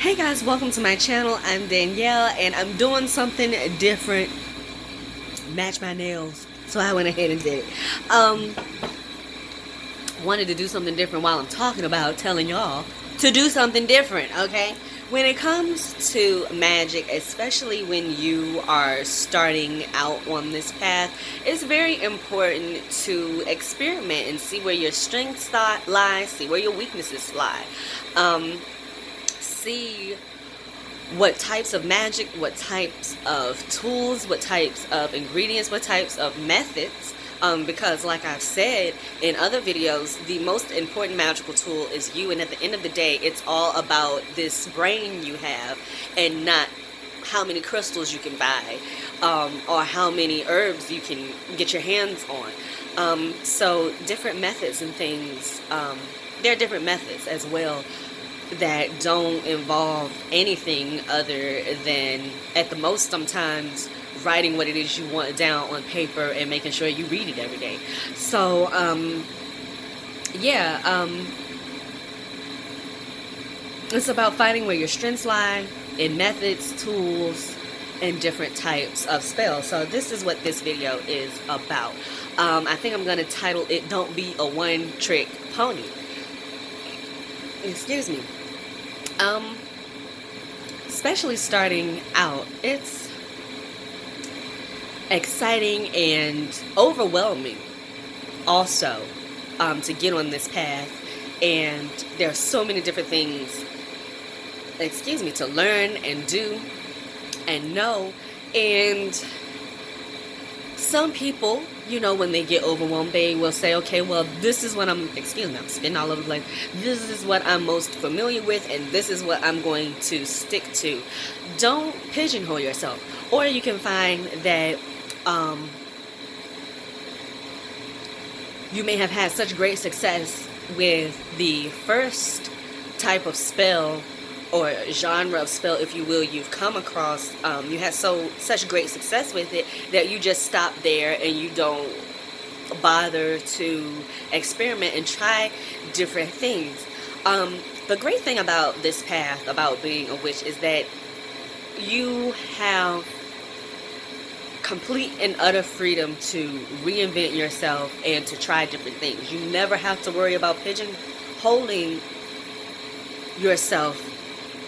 Hey guys, welcome to my channel. I'm Danielle and I'm doing something different. Match my nails. So I went ahead and did it. Wanted to do something different while I'm talking about telling y'all to do something different, okay? When it comes to magic, especially when you are starting out on this path, it's very important to experiment and see where your strengths lie, see where your weaknesses lie. See what types of magic, what types of tools, what types of ingredients, what types of methods, because like I've said in other videos, the most important magical tool is you, and at the end of the day, it's all about this brain you have and not how many crystals you can buy, or how many herbs you can get your hands on. So different methods and things, there are different methods as well that don't involve anything other than, at the most sometimes, writing what it is you want down on paper and making sure you read it every day. So it's about finding where your strengths lie in methods, tools, and different types of spells. So this is what this video is about. I think I'm going to title it "Don't Be a One-Trick Pony." Excuse me. Especially starting out, it's exciting and overwhelming also, to get on this path, and there are so many different things, to learn and do and know. And some people, when they get overwhelmed, they will say, okay, well, this is what I'm spitting all over the place. This is what I'm most familiar with, and this is what I'm going to stick to. Don't pigeonhole yourself. Or you can find that you may have had such great success with the first type of spell or genre of spell, if you will, you've come across. You had such great success with it that you just stop there and you don't bother to experiment and try different things. The great thing about this path, about being a witch, is that you have complete and utter freedom to reinvent yourself and to try different things. You never have to worry about pigeonholing yourself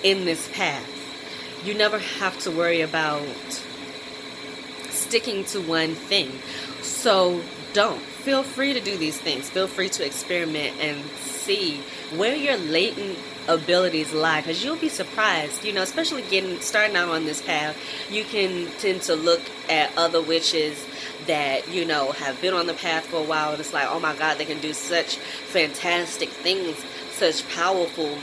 in this path. You never have to worry about sticking to one thing. So don't. Feel free to do these things. Feel free to experiment and see where your latent abilities lie, because you'll be surprised, especially starting out on this path. You can tend to look at other witches that have been on the path for a while, and it's like, oh my god, they can do such fantastic things, such powerful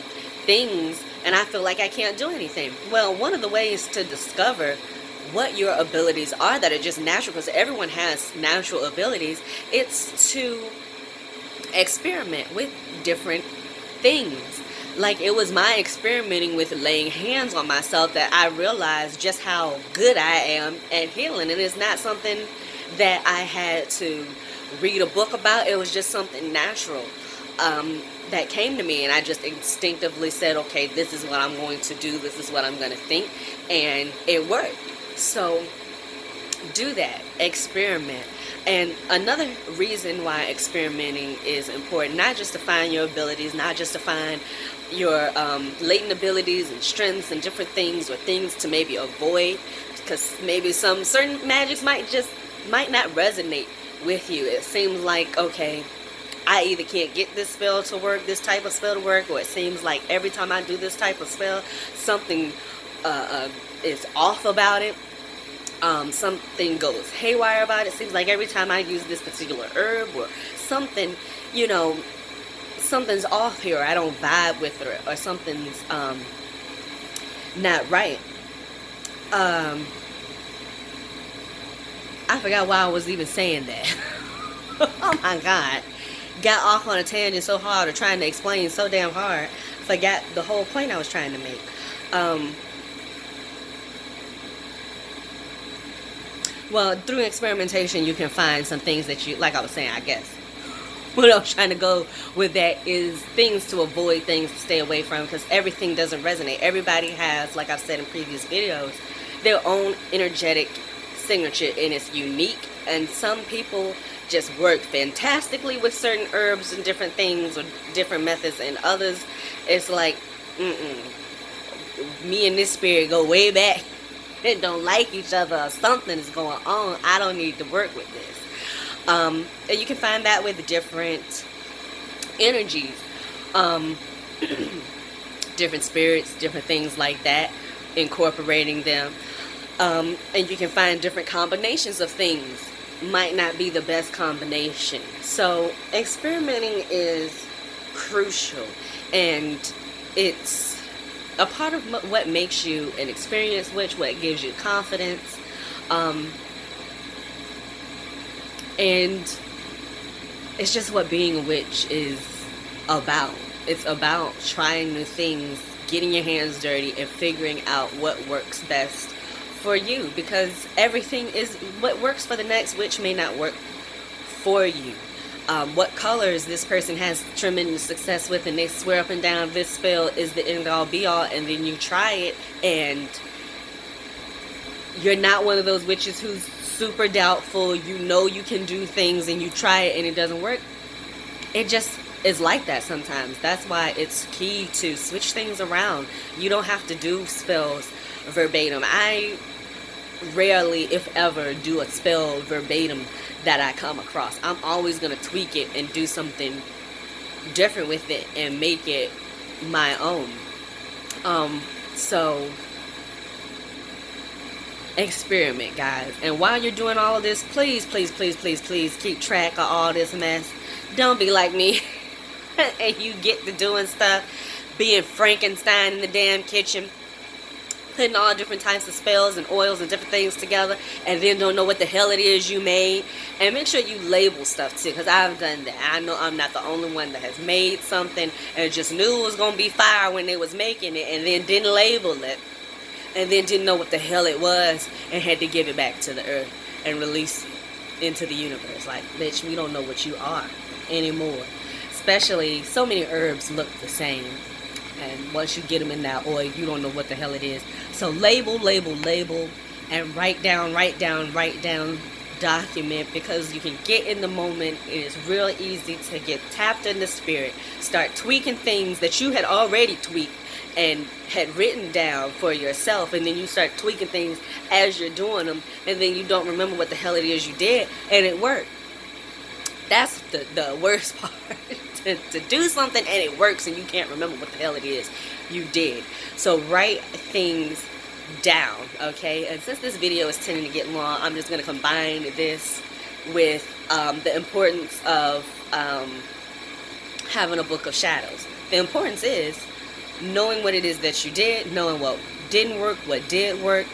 things, and I feel like I can't do anything. Well, one of the ways to discover what your abilities are that are just natural, because everyone has natural abilities, it's to experiment with different things. Like, it was my experimenting with laying hands on myself that I realized just how good I am at healing, and it's not something that I had to read a book about. It was just something natural that came to me, and I just instinctively said, okay, this is what I'm going to do, this is what I'm going to think, and it worked. So do that, experiment. And another reason why experimenting is important, not just to find your abilities, not just to find your latent abilities and strengths and different things, or things to maybe avoid, because maybe some certain magics might not resonate with you. It seems like, okay, I either can't get this spell to work, this type of spell to work, or it seems like every time I do this type of spell, something is off about it. Something goes haywire about it. Seems like every time I use this particular herb or something, something's off here. I don't vibe with it, or something's not right. I forgot why I was even saying that. Oh my god. Got off on a tangent so hard, or trying to explain so damn hard, forgot the whole point I was trying to make. Well, through experimentation, you can find some things that you, like I was saying, I guess. what I'm trying to go with that is things to avoid, things to stay away from, because everything doesn't resonate. Everybody has, like I've said in previous videos, their own energetic signature, and it's unique. And some people just work fantastically with certain herbs and different things or different methods, and others, it's like, me and this spirit go way back and don't like each other, or something is going on. I don't need to work with this. And you can find that with different energies, different spirits, different things like that, incorporating them. And you can find different combinations of things. Might not be the best combination. So experimenting is crucial, and it's a part of what makes you an experienced witch, what gives you confidence. And it's just what being a witch is about. It's about trying new things, getting your hands dirty, and figuring out what works best for you. Because everything is, what works for the next witch may not work for you. What colors this person has tremendous success with, and they swear up and down this spell is the end all be all, and then you try it and you're not one of those witches who's super doubtful, you know you can do things, and you try it and it doesn't work. It just is like that sometimes. That's why it's key to switch things around. You don't have to do spells verbatim. I rarely, if ever, do a spell verbatim that I come across. I'm always going to tweak it and do something different with it and make it my own. So experiment, guys. And while you're doing all of this, please, please, please, please, please keep track of all this mess. Don't be like me and you get to doing stuff, being Frankenstein in the damn kitchen, putting all different types of spells and oils and different things together, and then don't know what the hell it is you made. And make sure you label stuff too, because I've done that. I know I'm not the only one that has made something and just knew it was going to be fire when they was making it, and then didn't label it, and then didn't know what the hell it was, and had to give it back to the earth and release it into the universe. Like, bitch, we don't know what you are anymore. Especially, so many herbs look the same, and once you get them in that oil, you don't know what the hell it is. So label, label, label, and write down, document, because you can get in the moment. It is real easy to get tapped in the spirit, start tweaking things that you had already tweaked and had written down for yourself, and then you start tweaking things as you're doing them, and then you don't remember what the hell it is you did, and it worked. That's the worst part. to do something and it works and you can't remember what the hell it is you did. So write things down, okay? And since this video is tending to get long, I'm just going to combine this with the importance of having a book of shadows. The importance is knowing what it is that you did, knowing what didn't work, what did work,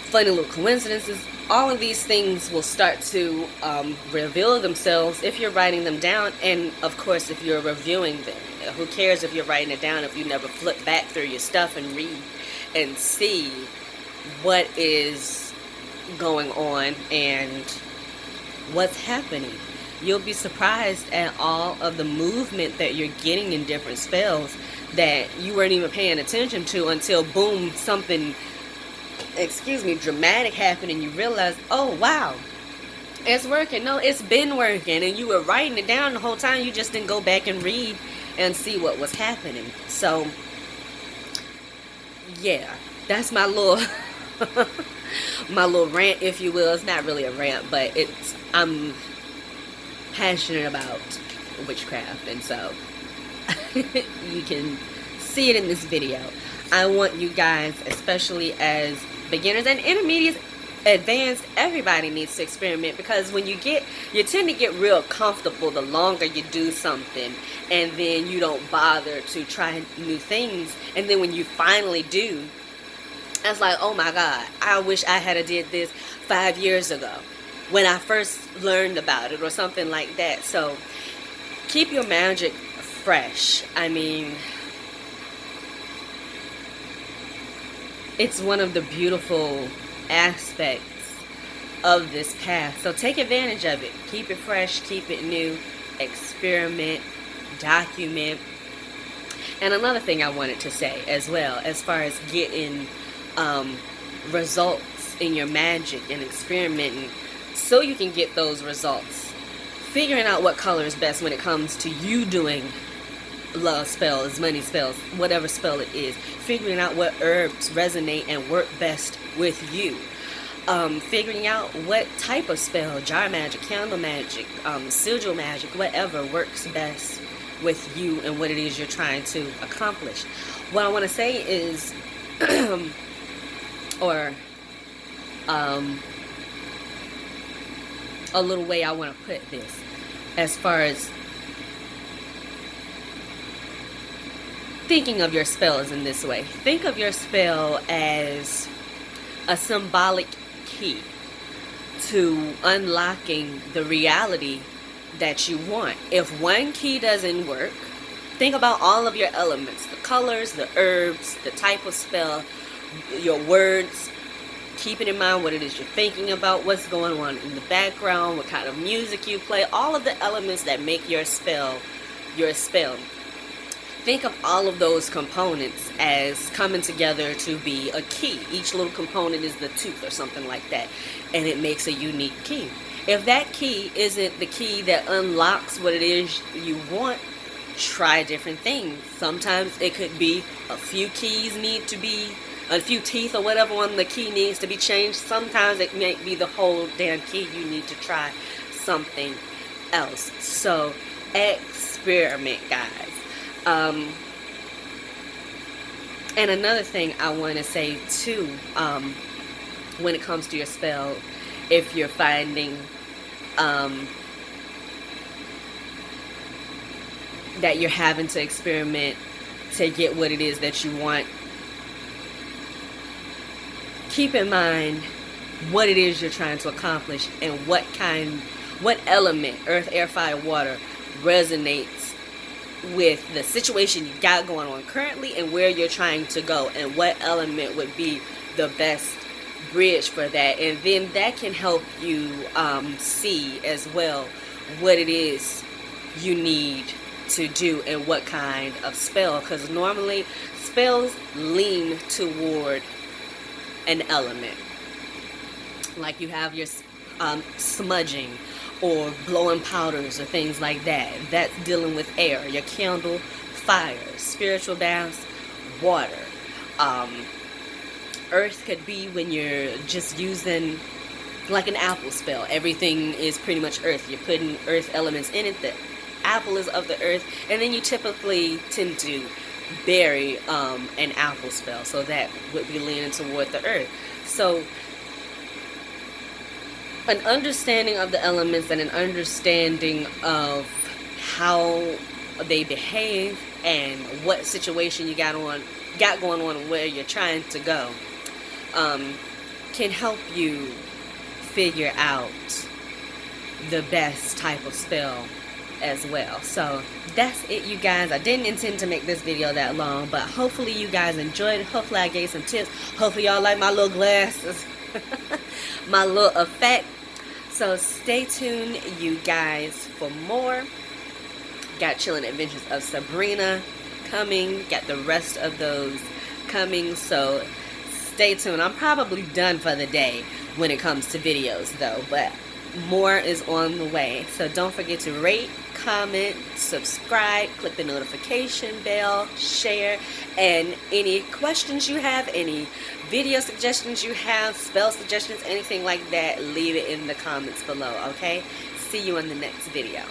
funny little coincidences. All of these things will start to reveal themselves if you're writing them down, and of course if you're reviewing them. Who cares if you're writing it down if you never flip back through your stuff and read and see what is going on and what's happening. You'll be surprised at all of the movement that you're getting in different spells that you weren't even paying attention to until boom, something dramatic happened, and you realize, oh wow, it's working. No, it's been working, and you were writing it down the whole time. You just didn't go back and read and see what was happening. So yeah, that's my little my little rant, if you will. It's not really a rant, but I'm passionate about witchcraft, and so you can see it in this video. I want you guys, especially as beginners and intermediate, advanced, everybody needs to experiment, because when you tend to get real comfortable the longer you do something, and then you don't bother to try new things, and then when you finally do, it's like, oh my God, I wish I had did this 5 years ago when I first learned about it, or something like that. So keep your magic fresh. I mean, it's one of the beautiful aspects of this path. So take advantage of it. Keep it fresh, keep it new, experiment, document. And another thing I wanted to say as well, as far as getting results in your magic and experimenting so you can get those results. Figuring out what color is best when it comes to you doing love spells, money spells, whatever spell it is. Figuring out what herbs resonate and work best with you. Figuring out what type of spell, jar magic, candle magic, sigil magic, whatever works best with you and what it is you're trying to accomplish. What I want to say is, or a little way I want to put this, as far as thinking of your spells in this way. Think of your spell as a symbolic key to unlocking the reality that you want. If one key doesn't work, think about all of your elements, the colors, the herbs, the type of spell, your words, keeping in mind what it is you're thinking about, what's going on in the background, what kind of music you play, all of the elements that make your spell your spell. Think of all of those components as coming together to be a key. Each little component is the tooth or something like that, and it makes a unique key. If that key isn't the key that unlocks what it is you want, try different things. Sometimes it could be a few keys need to be, a few teeth or whatever on the key needs to be changed. Sometimes it may be the whole damn key. You need to try something else. So experiment, guys. And another thing I want to say too, when it comes to your spell, if you're finding that you're having to experiment to get what it is that you want, keep in mind what it is you're trying to accomplish and what element, earth, air, fire, water, resonates with the situation you got going on currently and where you're trying to go, and what element would be the best bridge for that. And then that can help you see as well what it is you need to do and what kind of spell, because normally spells lean toward an element. Like you have your smudging or blowing powders or things like that. That's dealing with air. Your candle, fire. Spiritual baths, water. Earth could be when you're just using like an apple spell. Everything is pretty much earth. You're putting earth elements in it. The apple is of the earth, and then you typically tend to bury an apple spell, so that would be leaning toward the earth. So an understanding of the elements and an understanding of how they behave and what situation you got going on and where you're trying to go can help you figure out the best type of spell as well. So that's it, you guys. I didn't intend to make this video that long, but hopefully you guys enjoyed it. Hopefully I gave some tips. Hopefully y'all like my little glasses. My little effect. So stay tuned, you guys, for more. Got Chilling Adventures of Sabrina coming. Got the rest of those coming. So stay tuned. I'm probably done for the day when it comes to videos though, but more is on the way. So don't forget to rate, comment, subscribe, click the notification bell, share, and any questions you have, any video suggestions you have, spell suggestions, anything like that, leave it in the comments below, okay? See you in the next video.